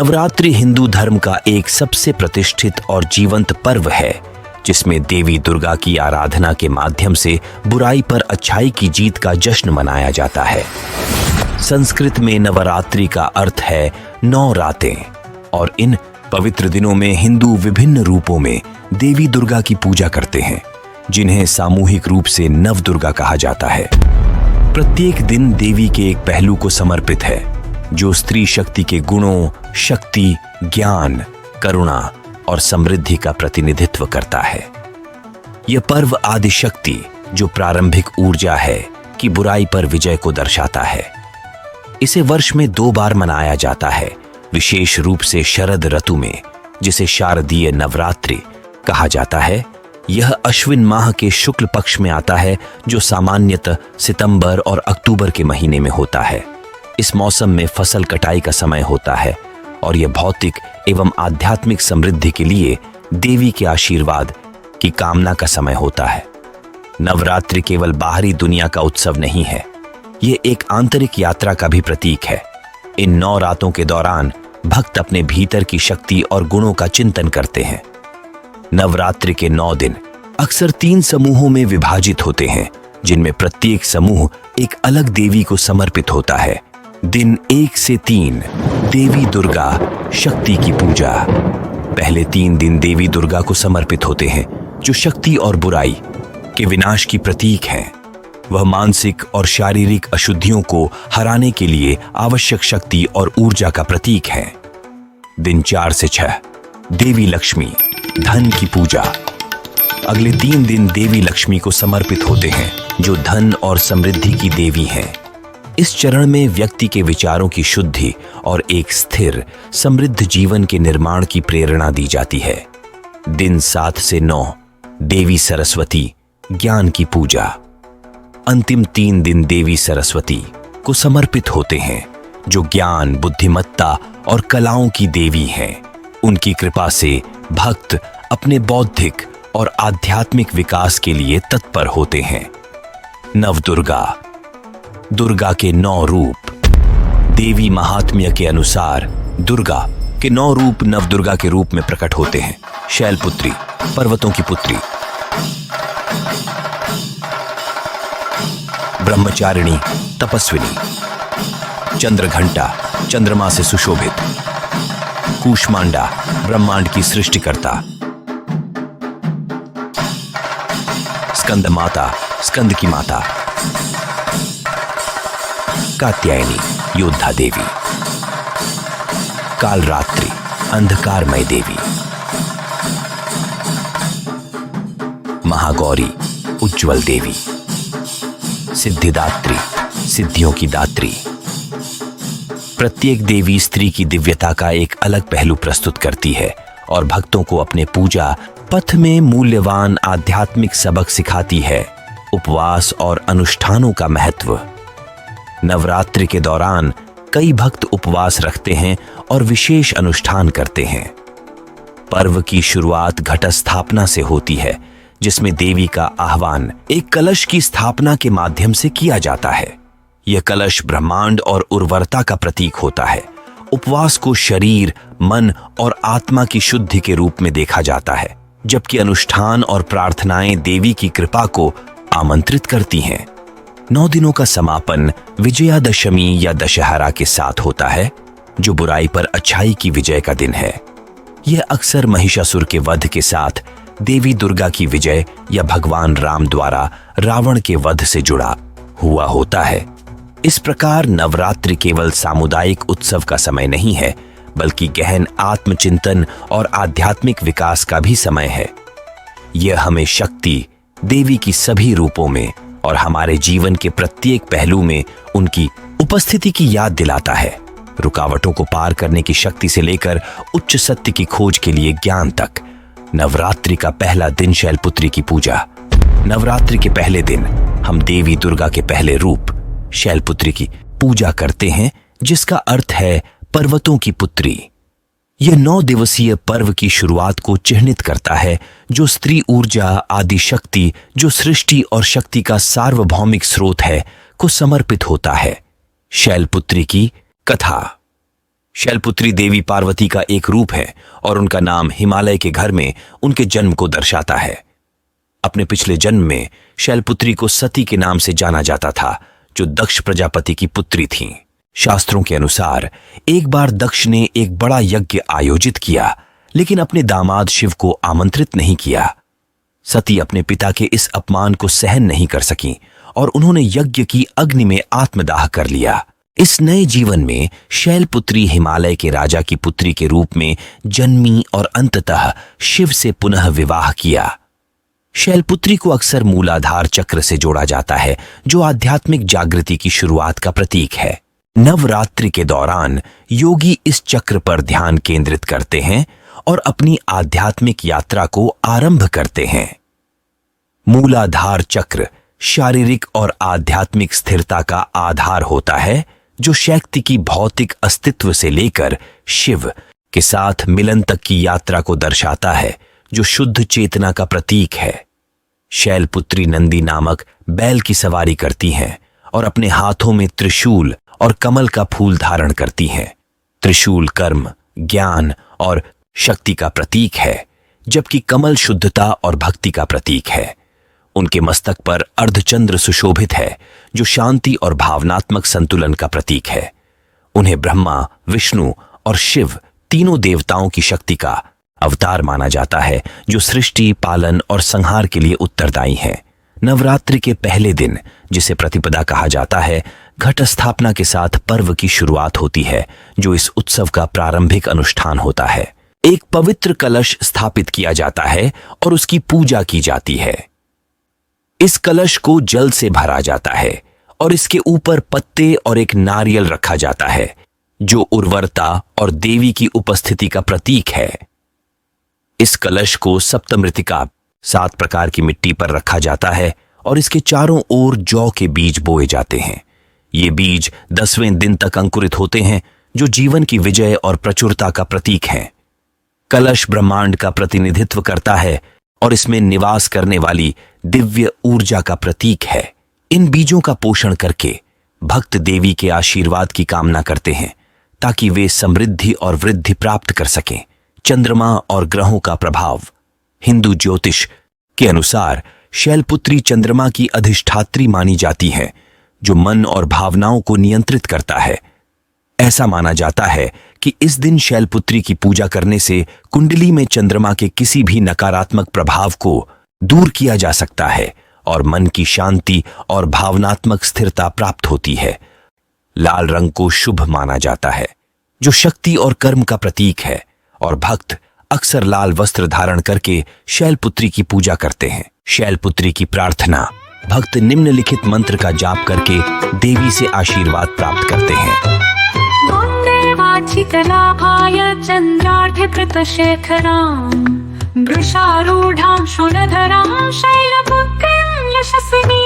नवरात्रि हिंदू धर्म का एक सबसे प्रतिष्ठित और जीवंत पर्व है, जिसमें देवी दुर्गा की आराधना के माध्यम से बुराई पर अच्छाई की जीत का जश्न मनाया जाता है। संस्कृत में नवरात्रि का अर्थ है 9 रातें, और इन पवित्र दिनों में हिंदू विभिन्न रूपों में देवी दुर्गा की पूजा करते हैं, जिन्हें सामूहिक रूप से नव दुर्गा कहा जाता है। प्रत्येक दिन देवी के एक पहलू को समर्पित है, जो स्त्री शक्ति के गुणों, शक्ति, ज्ञान, करुणा और समृद्धि का प्रतिनिधित्व करता है। यह पर्व आदि शक्ति, जो प्रारंभिक ऊर्जा है, की बुराई पर विजय को दर्शाता है। इसे वर्ष में 2 बार मनाया जाता है, विशेष रूप से शरद ऋतु में, जिसे शारदीय नवरात्रि कहा जाता है। यह अश्विन माह के शुक्ल पक्ष में आता है, जो सामान्यतः सितंबर और अक्टूबर के महीने में होता है। इस मौसम में फसल कटाई का समय होता है, और यह भौतिक एवं आध्यात्मिक समृद्धि के लिए देवी के आशीर्वाद की कामना का समय होता है। नवरात्रि केवल बाहरी दुनिया का उत्सव नहीं है, ये एक आंतरिक यात्रा का भी प्रतीक है। इन 9 रातों के दौरान भक्त अपने भीतर की शक्ति और गुणों का चिंतन करते हैं। नवरात्रि के 9 दिन अक्सर 3 समूहों में विभाजित होते हैं, जिनमें प्रत्येक समूह एक अलग देवी को समर्पित होता है। दिन 1 से 3 देवी दुर्गा शक्ति की पूजा। पहले 3 दिन देवी दुर्गा को समर्पित होते हैं, जो शक्ति और बुराई के विनाश की प्रतीक हैं। वह मानसिक और शारीरिक अशुद्धियों को हराने के लिए आवश्यक शक्ति और ऊर्जा का प्रतीक है। दिन 4 से 6 देवी लक्ष्मी धन की पूजा। अगले 3 दिन देवी लक्ष्मी को समर्पित होते हैं, जो धन और समृद्धि की देवी हैं। इस चरण में व्यक्ति के विचारों की शुद्धि और एक स्थिर समृद्ध जीवन के निर्माण की प्रेरणा दी जाती है। दिन 7 से 9 देवी सरस्वती ज्ञान की पूजा। अंतिम 3 दिन देवी सरस्वती को समर्पित होते हैं, जो ज्ञान, बुद्धिमत्ता और कलाओं की देवी हैं। उनकी कृपा से भक्त अपने बौद्धिक और आध्यात्मिक विकास के लिए तत्पर होते हैं। नवदुर्गा दुर्गा के 9 रूप। देवी महात्म्य के अनुसार दुर्गा के 9 रूप नवदुर्गा के रूप में प्रकट होते हैं। शैलपुत्री, पर्वतों की पुत्री; ब्रह्मचारिणी, तपस्विनी; चंद्रघंटा, चंद्रमा से सुशोभित; कूष्मांडा, ब्रह्मांड की सृष्टिकर्ता; स्कंद माता, स्कंद की माता; कात्यायनी, योद्धा देवी; कालरात्रि, अंधकारमय देवी; महागौरी, उज्ज्वल देवी; सिद्धिदात्री, सिद्धियों की दात्री। प्रत्येक देवी स्त्री की दिव्यता का एक अलग पहलू प्रस्तुत करती है और भक्तों को अपने पूजा पथ में मूल्यवान आध्यात्मिक सबक सिखाती है। उपवास और अनुष्ठानों का महत्व। नवरात्रि के दौरान कई भक्त उपवास रखते हैं और विशेष अनुष्ठान करते हैं। पर्व की शुरुआत घट स्थापना से होती है, जिसमें देवी का आह्वान एक कलश की स्थापना के माध्यम से किया जाता है। यह कलश ब्रह्मांड और उर्वरता का प्रतीक होता है। उपवास को शरीर, मन और आत्मा की शुद्धि के रूप में देखा जाता है, जबकि अनुष्ठान और प्रार्थनाएं देवी की कृपा को आमंत्रित करती हैं। 9 दिनों का समापन विजयादशमी या दशहरा के साथ होता है, जो बुराई पर अच्छाई की विजय का दिन है। यह अक्सर महिषासुर के वध के साथ देवी दुर्गा की विजय या भगवान राम द्वारा रावण के वध से जुड़ा हुआ होता है। इस प्रकार नवरात्रि केवल सामुदायिक उत्सव का समय नहीं है, बल्कि गहन आत्मचिंतन और आध्यात्मिक विकास का भी समय है। यह हमें शक्ति, देवी की सभी रूपों में और हमारे जीवन के प्रत्येक पहलू में उनकी उपस्थिति की याद दिलाता है। रुकावटों को पार करने की शक्ति से लेकर उच्च सत्य की खोज के लिए ज्ञान तक। नवरात्रि का पहला दिन शैलपुत्री की पूजा। नवरात्रि के पहले दिन हम देवी दुर्गा के पहले रूप शैलपुत्री की पूजा करते हैं, जिसका अर्थ है पर्वतों की पुत्री। यह 9 दिवसीय पर्व की शुरुआत को चिह्नित करता है, जो स्त्री ऊर्जा, आदि शक्ति, जो सृष्टि और शक्ति का सार्वभौमिक स्रोत है, को समर्पित होता है। शैलपुत्री की कथा। शैलपुत्री देवी पार्वती का एक रूप है और उनका नाम हिमालय के घर में उनके जन्म को दर्शाता है। अपने पिछले जन्म में शैलपुत्री को सती के नाम से जाना जाता था, जो दक्ष प्रजापति की पुत्री थीं। शास्त्रों के अनुसार एक बार दक्ष ने एक बड़ा यज्ञ आयोजित किया, लेकिन अपने दामाद शिव को आमंत्रित नहीं किया। सती अपने पिता के इस अपमान को सहन नहीं कर सकीं और उन्होंने यज्ञ की अग्नि में आत्मदाह कर लिया। इस नए जीवन में शैलपुत्री हिमालय के राजा की पुत्री के रूप में जन्मी और अंततः शिव से पुनः विवाह किया। शैलपुत्री को अक्सर मूलाधार चक्र से जोड़ा जाता है, जो आध्यात्मिक जागृति की शुरुआत का प्रतीक है। नवरात्रि के दौरान योगी इस चक्र पर ध्यान केंद्रित करते हैं और अपनी आध्यात्मिक यात्रा को आरंभ करते हैं। मूलाधार चक्र शारीरिक और आध्यात्मिक स्थिरता का आधार होता है, जो शक्ति की भौतिक अस्तित्व से लेकर शिव के साथ मिलन तक की यात्रा को दर्शाता है, जो शुद्ध चेतना का प्रतीक है। शैलपुत्री नंदी नामक बैल की सवारी करती हैं और अपने हाथों में त्रिशूल और कमल का फूल धारण करती हैं। त्रिशूल कर्म, ज्ञान और शक्ति का प्रतीक है, जबकि कमल शुद्धता और भक्ति का प्रतीक है। उनके मस्तक पर अर्धचंद्र सुशोभित है, जो शांति और भावनात्मक संतुलन का प्रतीक है। उन्हें ब्रह्मा, विष्णु और शिव तीनों देवताओं की शक्ति का अवतार माना जाता है, जो सृष्टि, पालन और संहार के लिए उत्तरदायी हैं। नवरात्रि के पहले दिन, जिसे प्रतिपदा कहा जाता है, घट स्थापना के साथ पर्व की शुरुआत होती है, जो इस उत्सव का प्रारंभिक अनुष्ठान होता है। एक पवित्र कलश स्थापित किया जाता है और उसकी पूजा की जाती है। इस कलश को जल से भरा जाता है और इसके ऊपर पत्ते और एक नारियल रखा जाता है, जो उर्वरता और देवी की उपस्थिति का प्रतीक है। इस कलश को सप्तमृतिका 7 प्रकार की मिट्टी पर रखा जाता है और इसके चारों ओर जौ के बीज बोए जाते हैं। ये बीज 10वें दिन तक अंकुरित होते हैं, जो जीवन की विजय और प्रचुरता का प्रतीक हैं। कलश ब्रह्मांड का प्रतिनिधित्व करता है और इसमें निवास करने वाली दिव्य ऊर्जा का प्रतीक है। इन बीजों का पोषण करके भक्त देवी के आशीर्वाद की कामना करते हैं, ताकि वे समृद्धि और वृद्धि प्राप्त कर सकें। चंद्रमा और ग्रहों का प्रभाव। हिंदू ज्योतिष के अनुसार शैलपुत्री चंद्रमा की अधिष्ठात्री मानी जाती है, जो मन और भावनाओं को नियंत्रित करता है। ऐसा माना जाता है कि इस दिन शैलपुत्री की पूजा करने से कुंडली में चंद्रमा के किसी भी नकारात्मक प्रभाव को दूर किया जा सकता है और मन की शांति और भावनात्मक स्थिरता प्राप्त होती है। लाल रंग को शुभ माना जाता है, जो शक्ति और कर्म का प्रतीक है, और भक्त अक्सर लाल वस्त्र धारण करके शैलपुत्री की पूजा करते हैं। शैलपुत्री की प्रार्थना। भक्त निम्नलिखित मंत्र का जाप करके देवी से आशीर्वाद प्राप्त करते हैं। वाचितलाभाय चन्द्राढ्यकृतशेखरां वृषारूढां शूलधरां शैलपुत्रीं यशस्विनीं।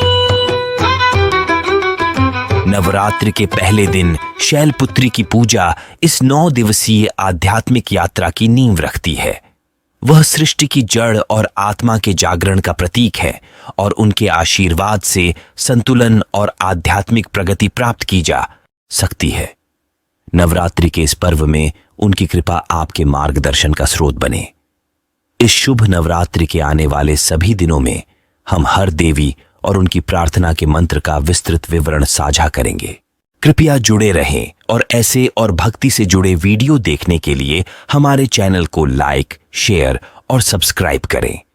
नवरात्रि के पहले दिन शैलपुत्री की पूजा इस 9 दिवसीय आध्यात्मिक यात्रा की नींव रखती है। वह सृष्टि की जड़ और आत्मा के जागरण का प्रतीक है और उनके आशीर्वाद से संतुलन और आध्यात्मिक प्रगति प्राप्त की जा सकती है। नवरात्रि के इस पर्व में उनकी कृपा आपके मार्गदर्शन का स्रोत बने। इस शुभ नवरात्रि के आने वाले सभी दिनों में हम हर देवी और उनकी प्रार्थना के मंत्र का विस्तृत विवरण साझा करेंगे। कृपया जुड़े रहें और ऐसे और भक्ति से जुड़े वीडियो देखने के लिए हमारे चैनल को लाइक, शेयर और सब्सक्राइब करें।